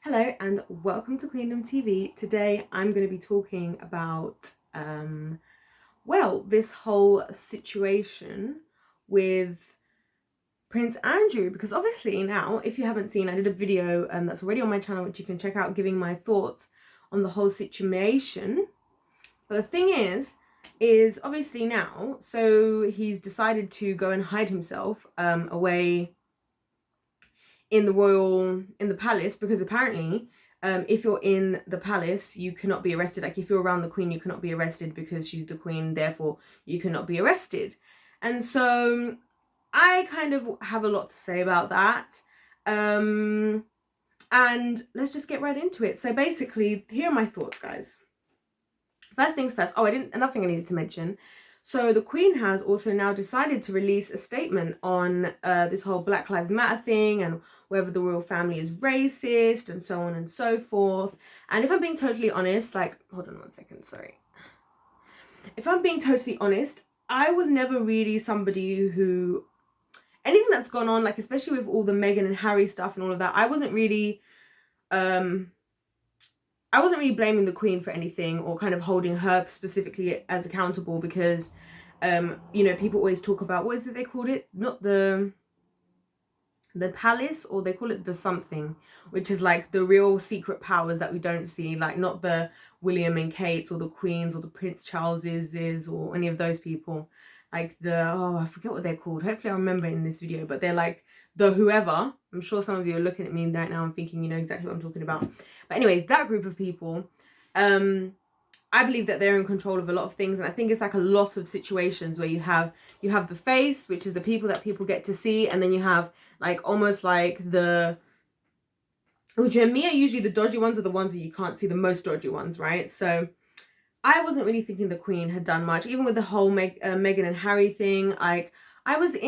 Hello and welcome to Queendom TV. Today I'm going to be talking about, this whole situation with Prince Andrew, because obviously now, if you haven't seen, I did a video that's already on my channel, which you can check out, giving my thoughts on the whole situation. But the thing is obviously now, so he's decided to go and hide himself away in the palace, because apparently if you're in the palace you cannot be arrested. Like if you're around the queen you cannot be arrested because she's the queen, therefore you cannot be arrested. And so I kind of have a lot to say about that, and let's just get right into it. So basically, here are my thoughts, guys. First things first. Another thing I needed to mention. So the Queen has also now decided to release a statement on this whole Black Lives Matter thing, and whether the royal family is racist and so on and so forth. And if I'm being totally honest, hold on one second, sorry. If I'm being totally honest, I was never really somebody who, anything that's gone on, like especially with all the Meghan and Harry stuff and all of that, I wasn't really blaming the Queen for anything, or kind of holding her specifically as accountable, because people always talk about, what is it they called it? Not the palace, or they call it the something, which is like the real secret powers that we don't see, like not the William and Kate's or the Queen's or the Prince Charles's or any of those people. Like I forget what they're called. Hopefully I remember in this video, but they're like the whoever. I'm sure some of you are looking at me right now and thinking you know exactly what I'm talking about. But anyways, that group of people, I believe that they're in control of a lot of things, and I think it's like a lot of situations where you have the face, which is the people that people get to see, and then you have like almost like which in me are usually the dodgy ones, are the ones that you can't see, the most dodgy ones, right? So I wasn't really thinking the Queen had done much, even with the whole Meghan and Harry thing. Like I watched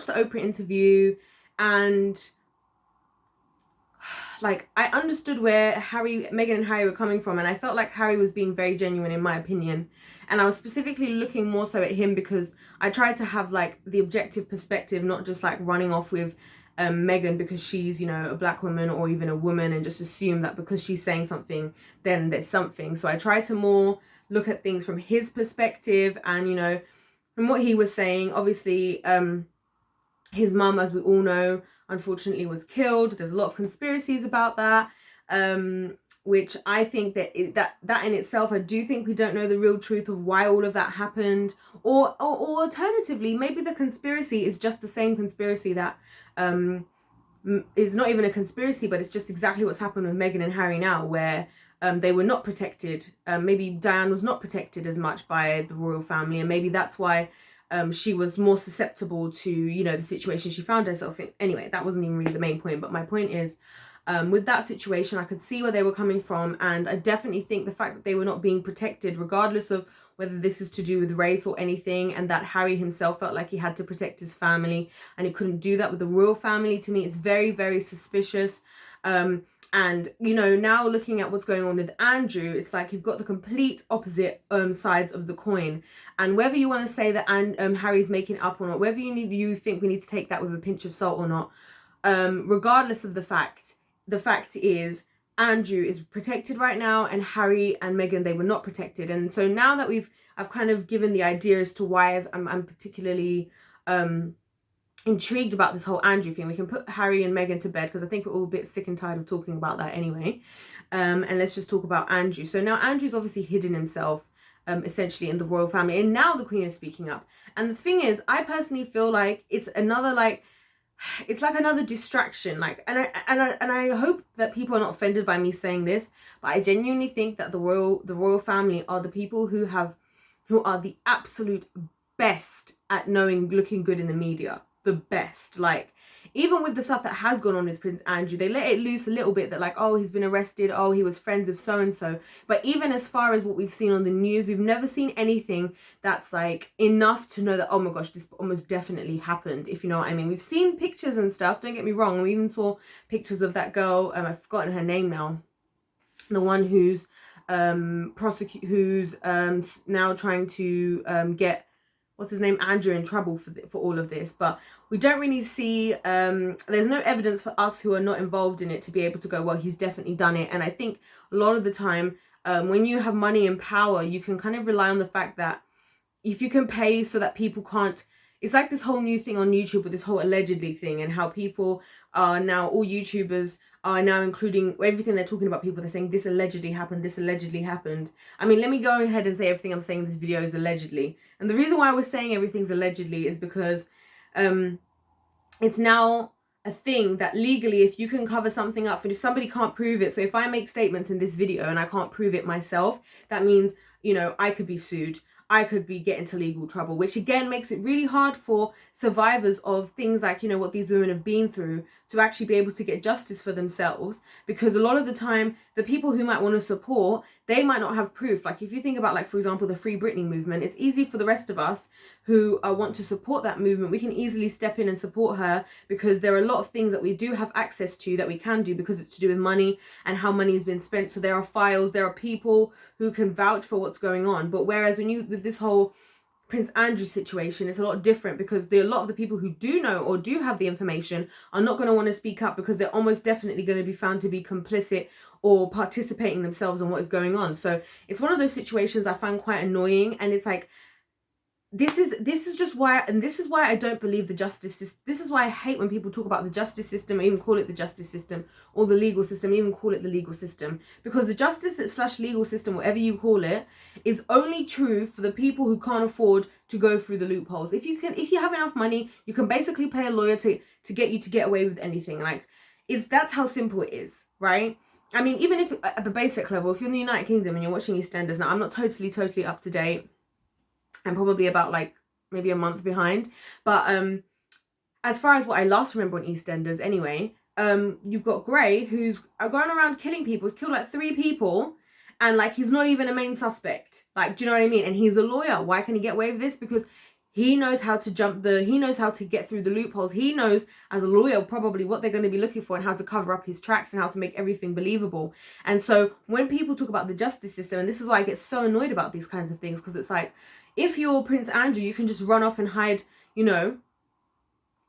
the Oprah interview, and like I understood where Meghan and Harry were coming from, and I felt like Harry was being very genuine in my opinion. And I was specifically looking more so at him because I tried to have like the objective perspective, not just like running off with Meghan because she's, you know, a black woman or even a woman, and just assume that because she's saying something then there's something. So I tried to more look at things from his perspective, and you know, from what he was saying. Obviously his mum, as we all know, unfortunately was killed. There's a lot of conspiracies about that, which I think that in itself, I do think we don't know the real truth of why all of that happened, or alternatively, maybe the conspiracy is just the same conspiracy that is not even a conspiracy, but it's just exactly what's happened with Meghan and Harry now, where they were not protected. Maybe Diane was not protected as much by the royal family, and maybe that's why she was more susceptible to, you know, the situation she found herself in. Anyway, that wasn't even really the main point, but my point is, with that situation, I could see where they were coming from, and I definitely think the fact that they were not being protected, regardless of whether this is to do with race or anything, and that Harry himself felt like he had to protect his family and he couldn't do that with the royal family, to me is very, very suspicious. And you know, now looking at what's going on with Andrew, it's like you've got the complete opposite sides of the coin. And whether you want to say that Harry's making up or not, whether you think we need to take that with a pinch of salt or not, regardless of the fact is Andrew is protected right now, and Harry and Meghan, they were not protected. And so now that I've kind of given the idea as to why I'm particularly intrigued about this whole Andrew thing, we can put Harry and Meghan to bed because I think we're all a bit sick and tired of talking about that anyway. And let's just talk about Andrew. So now Andrew's obviously hidden himself essentially in the royal family, and now the Queen is speaking up. And the thing is, I personally feel like it's another it's like another distraction, and I hope that people are not offended by me saying this, but I genuinely think that the royal family are the people who are the absolute best at looking good in the media. The best. Like, even with the stuff that has gone on with Prince Andrew, they let it loose a little bit that like, oh, he's been arrested, oh, he was friends with so and so. But even as far as what we've seen on the news, we've never seen anything that's like enough to know that, oh my gosh, this almost definitely happened, if you know what I mean. We've seen pictures and stuff, don't get me wrong. We even saw pictures of that girl, I've forgotten her name now, the one who's now trying to get what's his name, Andrew, in trouble for all of this. But we don't really see, there's no evidence for us who are not involved in it to be able to go, well, he's definitely done it. And I think a lot of the time, when you have money and power, you can kind of rely on the fact that if you can pay so that people can't, it's like this whole new thing on YouTube with this whole allegedly thing, and how people are now, all YouTubers are now including everything they're talking about. People, they're saying this allegedly happened, this allegedly happened. I mean, let me go ahead and say everything I'm saying in this video is allegedly. And the reason why we're saying everything's allegedly is because it's now a thing that legally, if you can cover something up, and if somebody can't prove it, so if I make statements in this video and I can't prove it myself, that means, you know, I could be sued. I could be get into legal trouble, which again makes it really hard for survivors of things like, you know, what these women have been through to actually be able to get justice for themselves. Because a lot of the time, the people who might want to support, they might not have proof. Like if you think about, like, for example, the Free Britney movement, it's easy for the rest of us who want to support that movement. We can easily step in and support her because there are a lot of things that we do have access to that we can do because it's to do with money and how money has been spent. So there are files, there are people who can vouch for what's going on. But whereas when you, with this whole Prince Andrew situation, it's a lot different because a lot of the people who do know or do have the information are not going to want to speak up because they're almost definitely going to be found to be complicit or participating themselves in what is going on. So it's one of those situations I find quite annoying, and it's like, this is just why, and this is why I don't believe the justice system. This is why I hate when people talk about the justice system, or even call it the justice system, or the legal system, even call it the legal system, because the justice / legal system, whatever you call it, is only true for the people who can't afford to go through the loopholes. If you have enough money, you can basically pay a lawyer to get you to get away with anything. Like, that's how simple it is, right? I mean, even if at the basic level, if you're in the United Kingdom and you're watching EastEnders, now I'm not totally up to date. I'm probably about like maybe a month behind. But as far as what I last remember on EastEnders anyway, you've got Gray, who's going around killing people. He's killed like 3 people. And like, he's not even a main suspect. Like, do you know what I mean? And he's a lawyer. Why can he get away with this? Because he knows how to he knows how to get through the loopholes. He knows as a lawyer probably what they're going to be looking for and how to cover up his tracks and how to make everything believable. And so when people talk about the justice system, and this is why I get so annoyed about these kinds of things, because it's like, if you're Prince Andrew, you can just run off and hide, you know,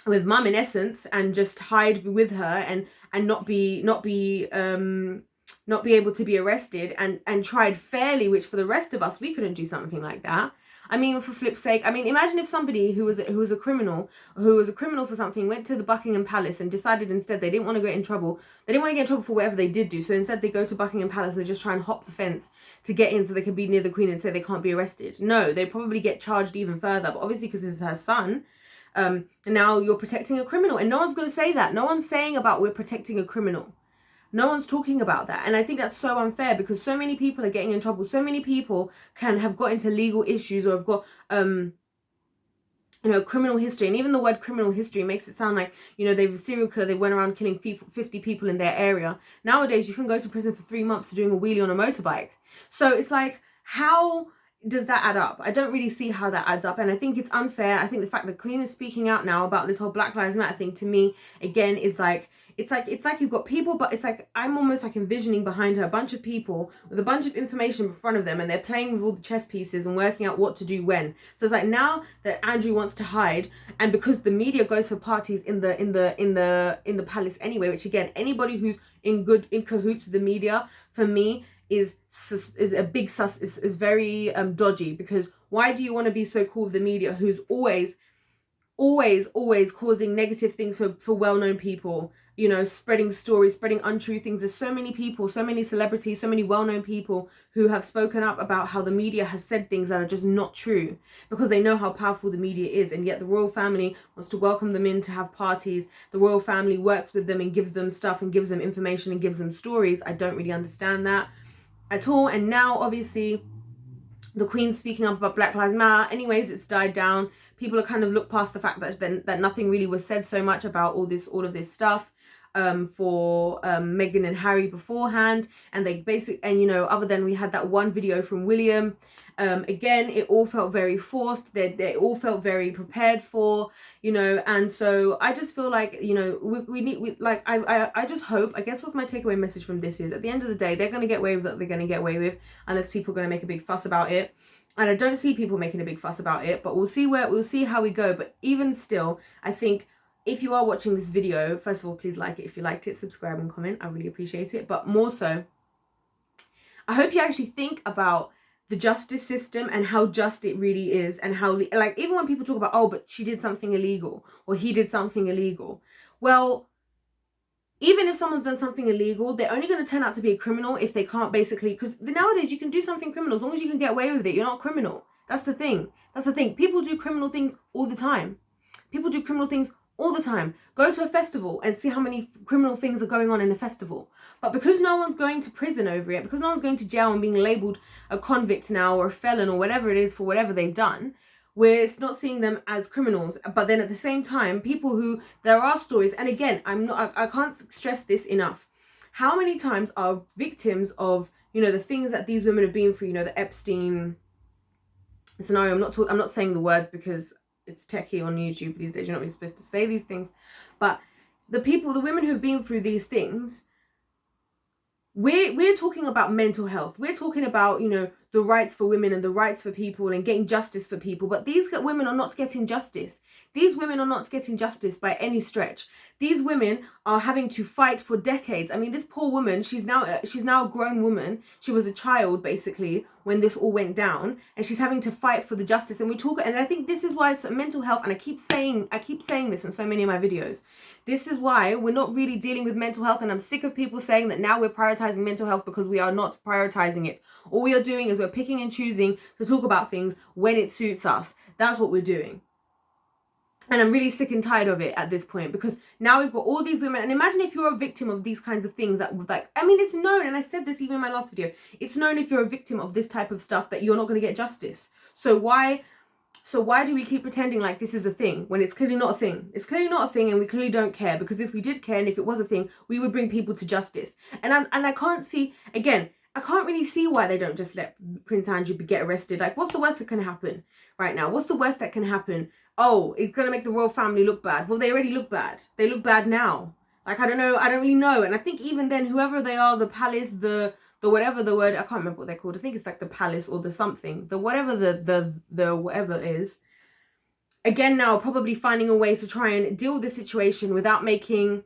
with mum in essence, and just hide with her and not be able to be arrested and tried fairly, which for the rest of us, we couldn't do something like that. I mean, for flip's sake, I mean, imagine if somebody who was a criminal for something went to the Buckingham Palace and decided instead they didn't want to get in trouble. They didn't want to get in trouble for whatever they did do. So instead they go to Buckingham Palace and they just try and hop the fence to get in so they can be near the Queen and say they can't be arrested. No, they probably get charged even further. But obviously because it's her son, now you're protecting a criminal. And no one's going to say that. No one's saying about we're protecting a criminal. No one's talking about that. And I think that's so unfair because so many people are getting in trouble. So many people can have got into legal issues or have got, you know, criminal history. And even the word criminal history makes it sound like, you know, they've a serial killer. They went around killing 50 people in their area. Nowadays, you can go to prison for 3 months for doing a wheelie on a motorbike. So it's like, how does that add up? I don't really see how that adds up. And I think it's unfair. I think the fact that the Queen is speaking out now about this whole Black Lives Matter thing, to me, again, is like, it's like you've got people, but it's like, I'm almost like envisioning behind her a bunch of people with a bunch of information in front of them, and they're playing with all the chess pieces and working out what to do when. So it's like, now that Andrew wants to hide, and because the media goes for parties in the palace anyway, which again, anybody who's in cahoots with the media, for me, is a big sus, is very dodgy. Because why do you want to be so cool with the media who's always causing negative things for well-known people, you know, spreading stories, spreading untrue things? There's so many people, so many celebrities, so many well-known people who have spoken up about how the media has said things that are just not true because they know how powerful the media is. And yet the royal family wants to welcome them in to have parties. The royal family works with them and gives them stuff and gives them information and gives them stories. I don't really understand that at all. And now obviously the Queen's speaking up about Black Lives Matter. Anyways, it's died down. People are kind of looked past the fact that nothing really was said so much about all of this stuff for Meghan and Harry beforehand. And they basically, and you know, other than we had that one video from William, again, it all felt very forced. They all felt very prepared for, you know. And so I just feel like, you know, I just hope, I guess what's my takeaway message from this is, at the end of the day, they're going to get away with what they're going to get away with, unless people are going to make a big fuss about it. And I don't see people making a big fuss about it, but we'll see how we go. But even still, I think if you are watching this video, first of all, please like it if you liked it, subscribe and comment. I really appreciate it. But more so, I hope you actually think about the justice system and how just it really is, and how, like, even when people talk about, oh, but she did something illegal or he did something illegal. Well, even if someone's done something illegal, they're only going to turn out to be a criminal if they can't basically, because nowadays you can do something criminal as long as you can get away with it. You're not a criminal. That's the thing. People do criminal things all the time. Go to a festival and see how many criminal things are going on in a festival. But because no one's going to prison over it, because no one's going to jail and being labelled a convict now or a felon or whatever it is for whatever they've done, we're not seeing them as criminals. But then at the same time, people who, there are stories, and again, I can't stress this enough. How many times are victims of, you know, the things that these women have been through, you know, the Epstein scenario. I'm not saying the words because it's techie on YouTube these days. You're not really supposed to say these things. But the women who've been through these things, we're talking about mental health. We're talking about, you know, the rights for women and the rights for people and getting justice for people. But these women are not getting justice. These women are not getting justice by any stretch. These women are having to fight for decades. I mean, this poor woman, she's now a grown woman. She was a child basically when this all went down, and she's having to fight for the justice. And I think this is why it's mental health. And I keep saying this in so many of my videos. This is why we're not really dealing with mental health. And I'm sick of people saying that now we're prioritizing mental health, because we are not prioritizing it. All we are doing is we're picking and choosing to talk about things when it suits us. That's what we're doing. And I'm really sick and tired of it at this point, because now we've got all these women. And imagine if you're a victim of these kinds of things that would, like, I mean, it's known, and I said this even in my last video, it's known if you're a victim of this type of stuff that you're not going to get justice. So why do we keep pretending like this is a thing when it's clearly not a thing? It's clearly not a thing, and we clearly don't care, because if we did care and if it was a thing, we would bring people to justice. And I can't see, again, I can't really see why they don't just let Prince Andrew get arrested. Like, what's the worst that can happen right now? What's the worst that can happen? Oh, it's going to make the royal family look bad. Well, they already look bad. They look bad now. Like, I don't know. I don't really know. And I think even then, whoever they are, the palace, the whatever the word, I can't remember what they're called. I think it's like the palace or the something. The whatever the whatever is. Again, now probably finding a way to try and deal with the situation without making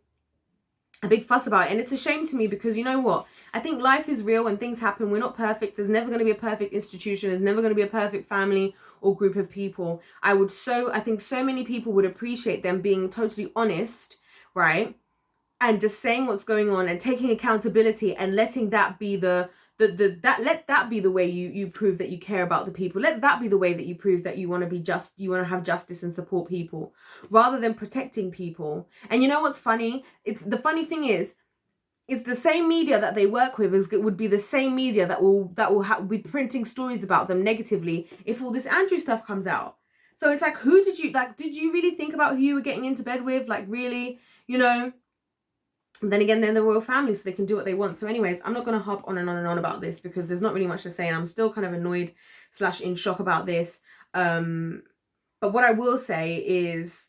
a big fuss about it. And it's a shame to me, because you know what? I think life is real and things happen. We're not perfect. There's never going to be a perfect institution. There's never going to be a perfect family or group of people. I think so many people would appreciate them being totally honest, right? And just saying what's going on and taking accountability and letting that be let that be the way you prove that you care about the people. Let that be the way that you prove that you want to be just, you want to have justice and support people, rather than protecting people. And you know what's funny? The funny thing is, it's the same media that they work with would be the same media that will be printing stories about them negatively if all this Andrew stuff comes out. So it's like, did you really think about who you were getting into bed with? Like, really, you know? And then again, they're the royal family, so they can do what they want. So anyways, I'm not going to hop on and on and on about this, because there's not really much to say, and I'm still kind of annoyed / in shock about this. But what I will say is,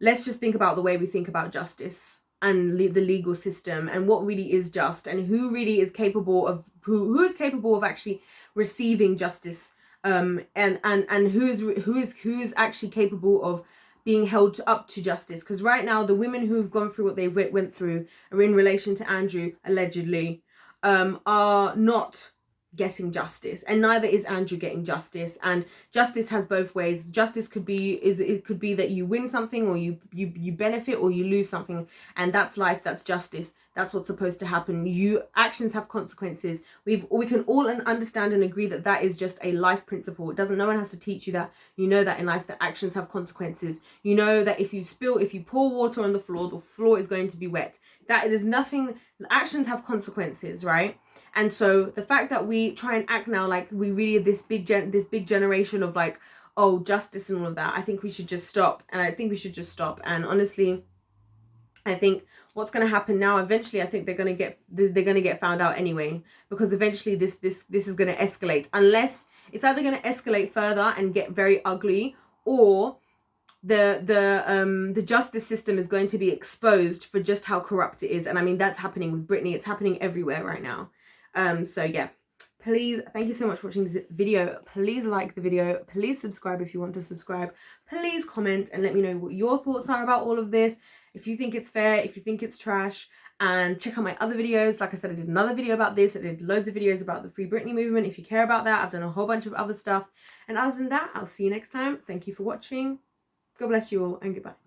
let's just think about the way we think about justice and the legal system, and what really is just, and who really is capable of who is capable of actually receiving justice, and who is actually capable of being held up to justice. Because right now, the women who've gone through what they went through are in relation to Andrew, allegedly, are not getting justice, and neither is Andrew getting justice. And justice has both ways. Justice could be that you win something, or you benefit, or you lose something, and that's life. That's justice. That's what's supposed to happen. Actions have consequences. We can all understand and agree that is just a life principle. No one has to teach you that. You know that in life, that actions have consequences. You know that if you pour water on the floor is going to be wet. Actions have consequences, right? And so the fact that we try and act now like we really are this big generation of like, oh, justice and all of that, I think we should just stop. And honestly, I think what's going to happen now, eventually, I think they're going to get found out anyway, because eventually this is going to escalate, unless it's either going to escalate further and get very ugly, or the justice system is going to be exposed for just how corrupt it is. And I mean, that's happening with Britney. It's happening everywhere right now. So yeah, please, thank you so much for watching this video. Please like the video. Please subscribe if you want to subscribe. Please comment and let me know what your thoughts are about all of this. If you think it's fair, if you think it's trash. And check out my other videos. Like I said, I did another video about this. I did loads of videos about the Free Britney movement. If you care about that, I've done a whole bunch of other stuff. And other than that, I'll see you next time. Thank you for watching. God bless you all, and goodbye.